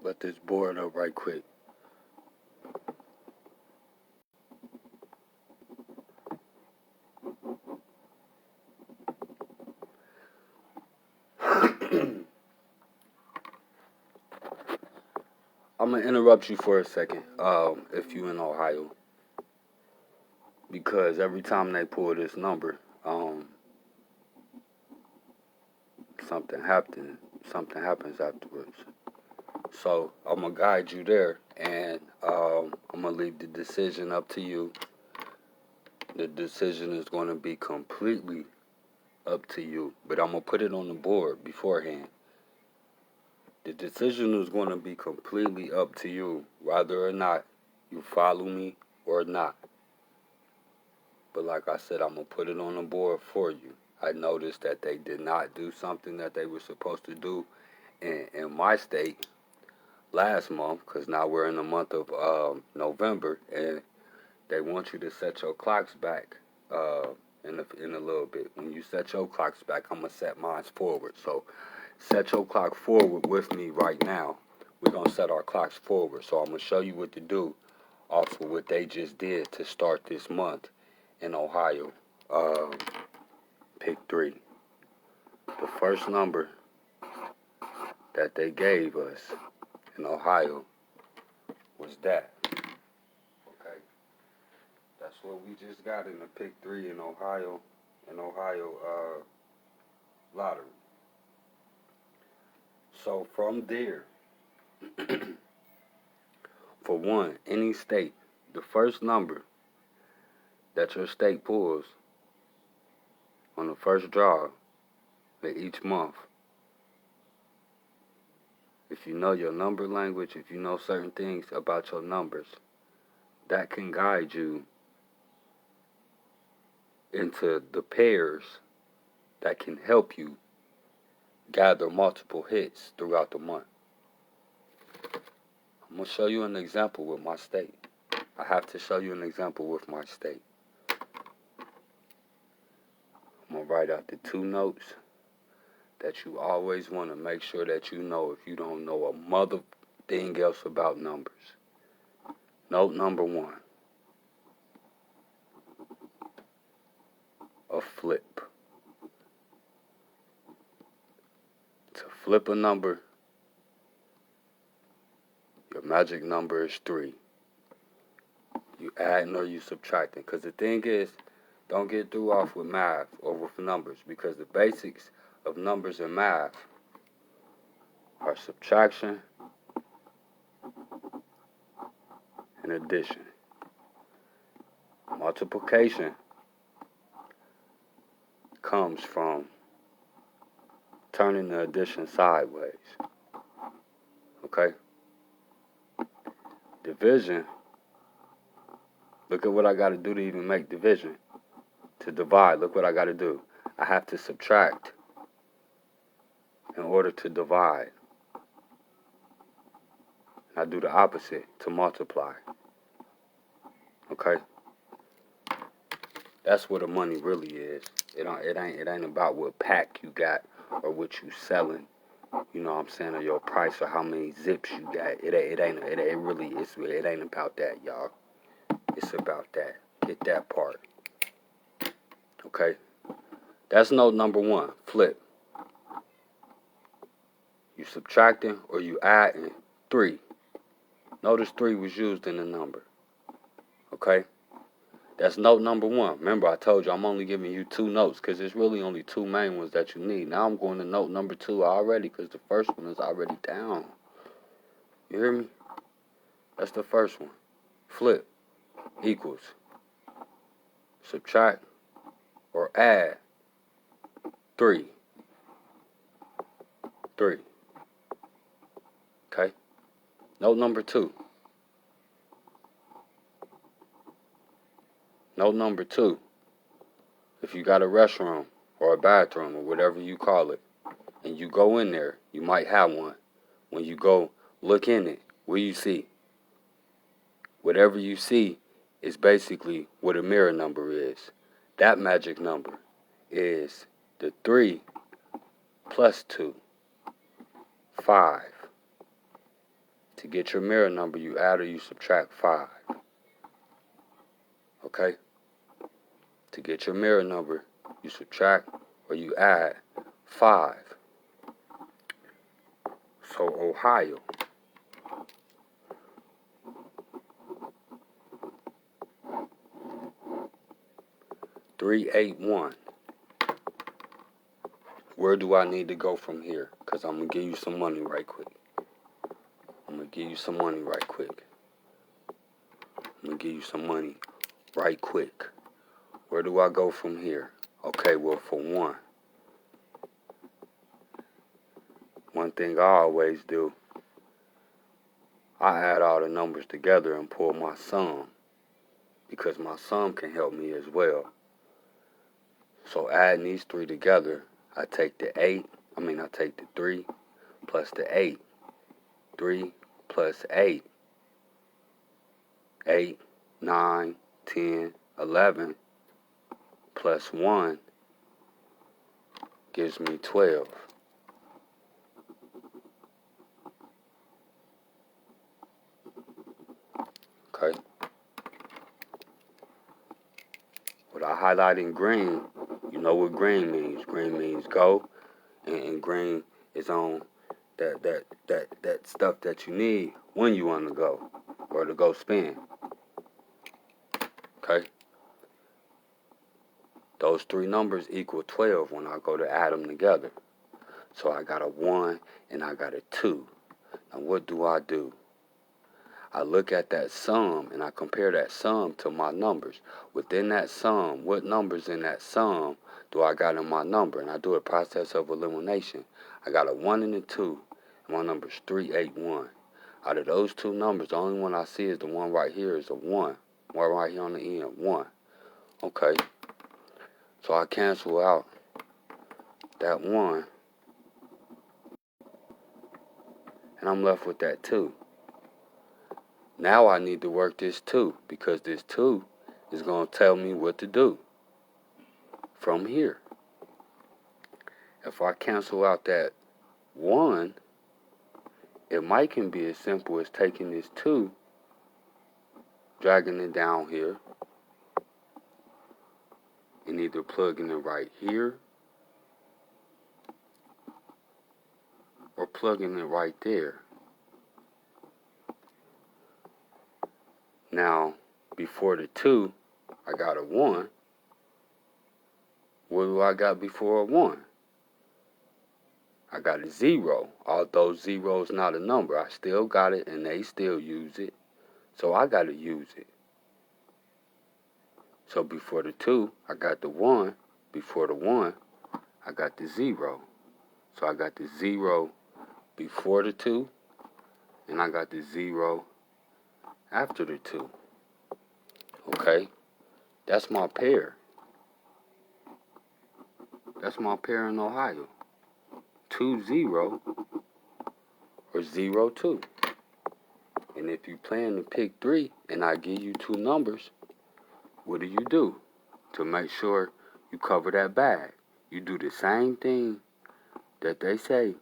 Let this board up right quick. I'm gonna interrupt you for a second, if you in Ohio, because every time they pull this number, something happens. Something happens afterwards. So I'm gonna guide you there, and I'm gonna leave the decision up to you. The decision is gonna be completely up to you, but I'm gonna put it on the board beforehand. The decision is gonna be completely up to you, whether or not you follow me or not. But like I said, I'm gonna put it on the board for you. I noticed that they did not do something that they were supposed to do in my state last month, because now we're in the month of November, and they want you to set your clocks back in a little bit. When you set your clocks back, I'm gonna set mine forward. So set your clock forward with me right now. We're gonna set our clocks forward. So I'm gonna show you what to do off of what they just did to start this month in Ohio. Pick 3. The first number that they gave us in Ohio was that. Okay, that's what we just got in the pick 3 in Ohio lottery. So from there, for one, any state, the first number that your state pulls on the first draw of each month, if you know your number language, if you know certain things about your numbers, that can guide you into the pairs that can help you gather multiple hits throughout the month. I'm going to show you an example with my state. I have to show you an example with my state. I'm going to write out the 2 notes that you always want to make sure that you know if you don't know a mother thing else about numbers. Note number 1. A flip. To flip a number, your magic number is 3. You adding or you subtracting. Because the thing is, don't get through off with math or with numbers, because the basics of numbers and math are subtraction and addition. Multiplication comes from turning the addition sideways. Okay? Division, look at what I got to do to even make division. To divide, look what I got to do. I have to subtract in order to divide. I do the opposite to multiply. Okay? That's what the money really is. It ain't about what pack you got or what you selling. You know what I'm saying, or your price or how many zips you got. It ain't about that, y'all. It's about that. Get that part. Okay? That's note number 1. Flip. You subtracting or you adding 3. Notice 3 was used in the number. Okay? That's note number 1. Remember, I told you I'm only giving you 2 notes because there's really only 2 main ones that you need. Now I'm going to note number 2 already because the first one is already down. You hear me? That's the first one. Flip equals subtract or add 3. 3. Okay? Note number 2. Note number 2. If you got a restroom or a bathroom or whatever you call it, and you go in there, you might have one. When you go look in it, what do you see? Whatever you see is basically what a mirror number is. That magic number is the 3 plus 2, 5. To get your mirror number, you add or you subtract 5. Okay? To get your mirror number, you subtract or you add 5. So Ohio. $381. Where do I need to go from here? Because I'm going to give you some money right quick. I'm going to give you some money right quick. Where do I go from here? Okay, well, for one thing I always do, I add all the numbers together and pull my sum, because my sum can help me as well. So adding these 3 together, I take the 3 plus the 8. 3 plus 8. 8, 9, 10, 11 plus 1 gives me 12. Okay? What I highlight in green, you know what green means. Green means go, and green is on that stuff that you need when you want to go, or to go spin. Okay? Those 3 numbers equal 12 when I go to add them together. So I got a 1 and I got a 2. Now what do? I look at that sum and I compare that sum to my numbers. Within that sum, what numbers in that sum do I got in my number? And I do a process of elimination. I got a 1 and a 2, and my number is 381. Out of those 2 numbers, the only one I see is the one right here is a 1. One right here on the end, 1. Okay. So I cancel out that 1, and I'm left with that 2. Now I need to work this 2, because this 2 is going to tell me what to do from here. If I cancel out that 1, it can be as simple as taking this 2, dragging it down here, and either plugging it right here or plugging it right there. Now, before the 2, I got a 1. What do I got before a 1? I got a 0. Although 0 is not a number, I still got it, and they still use it. So I got to use it. So before the 2, I got the 1. Before the 1, I got the 0. So I got the 0 before the 2, and I got the 0 after the 2. Okay? That's my pair. That's my pair in Ohio. 2-0 or 0-2. And if you plan to pick 3 and I give you 2 numbers, what do? To make sure you cover that bag, you do the same thing that they say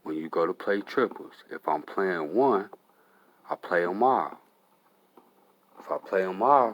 when you go to play triples. If I'm playing 1, I play them all. If I play them all,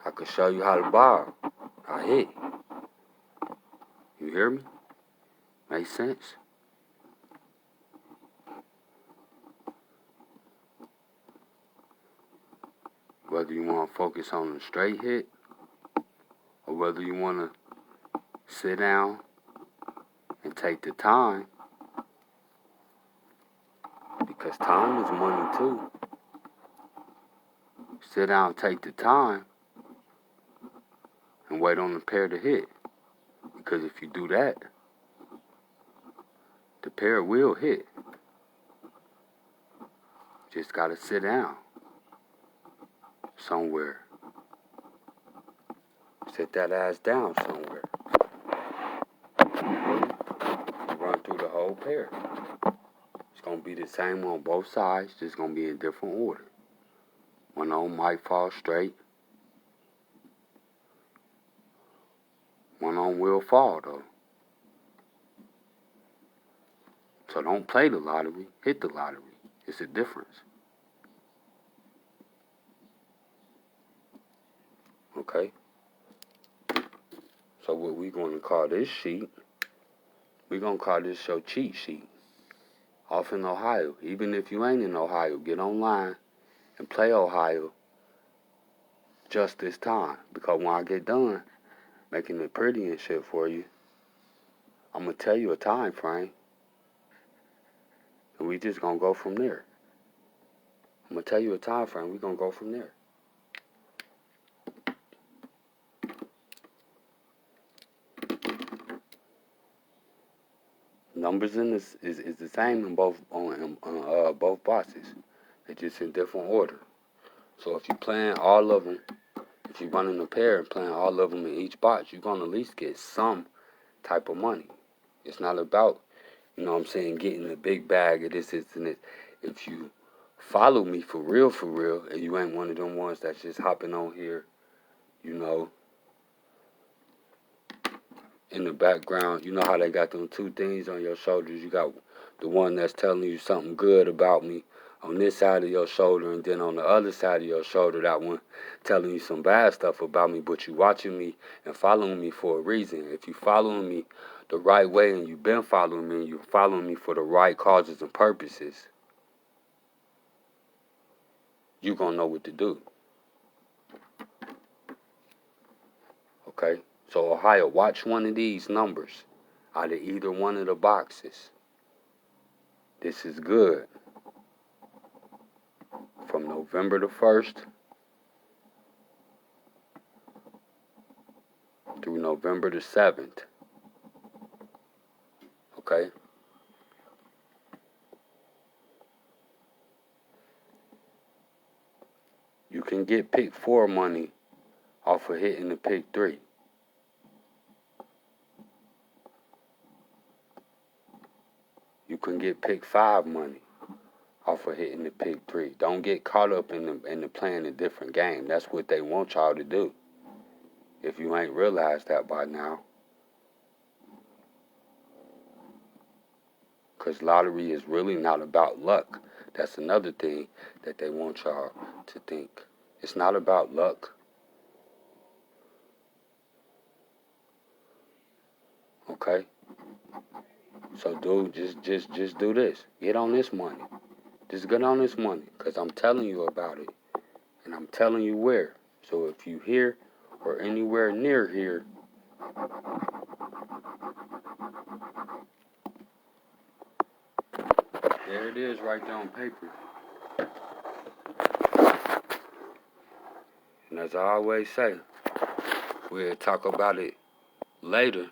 I can show you how to borrow. I hit. You hear me? Make sense? Whether you want to focus on a straight hit, or whether you want to sit down and take the time, because time is money too. Sit down, take the time, and wait on the pair to hit. Because if you do that, the pair will hit. Just gotta sit down somewhere. Sit that ass down somewhere. Run through the whole pair. It's gonna be the same on both sides, just gonna be in different order. One of them might fall straight. One of them will fall though. So don't play the lottery, hit the lottery. It's a difference. Okay? So what we're going to call this sheet, we're going to call this your cheat sheet. Off in Ohio. Even if you ain't in Ohio, get online and play Ohio just this time. Because when I get done making it pretty and shit for you, I'm going to tell you a time frame. And we just going to go from there. I'm going to tell you a time frame. We're going to go from there. Numbers in this is the same in both both boxes. They're just in different order. So if you're playing all of them, if you're running a pair and playing all of them in each box, you're going to at least get some type of money. It's not about, you know what I'm saying, getting a big bag of this, and this. If you follow me for real, and you ain't one of them ones that's just hopping on here, you know, in the background, you know how they got them two things on your shoulders. You got the one that's telling you something good about me on this side of your shoulder, and then on the other side of your shoulder, that one telling you some bad stuff about me, but you watching me and following me for a reason. If you following me the right way and you've been following me and you're following me for the right causes and purposes, you're going to know what to do. Okay? So Ohio, watch one of these numbers out of either one of the boxes. This is good. From November the 1st through November the 7th. Okay? You can get pick 4 money off of hitting the pick 3. You can get pick 5 money off of hitting the pick 3. Don't get caught up in the playing a different game. That's what they want y'all to do. If you ain't realized that by now. Because lottery is really not about luck. That's another thing that they want y'all to think. It's not about luck. Okay? So dude, just do this. Get on this money. Just get on this money. Because I'm telling you about it. And I'm telling you where. So if you here or anywhere near here, there it is right there on paper. And as I always say, we'll talk about it later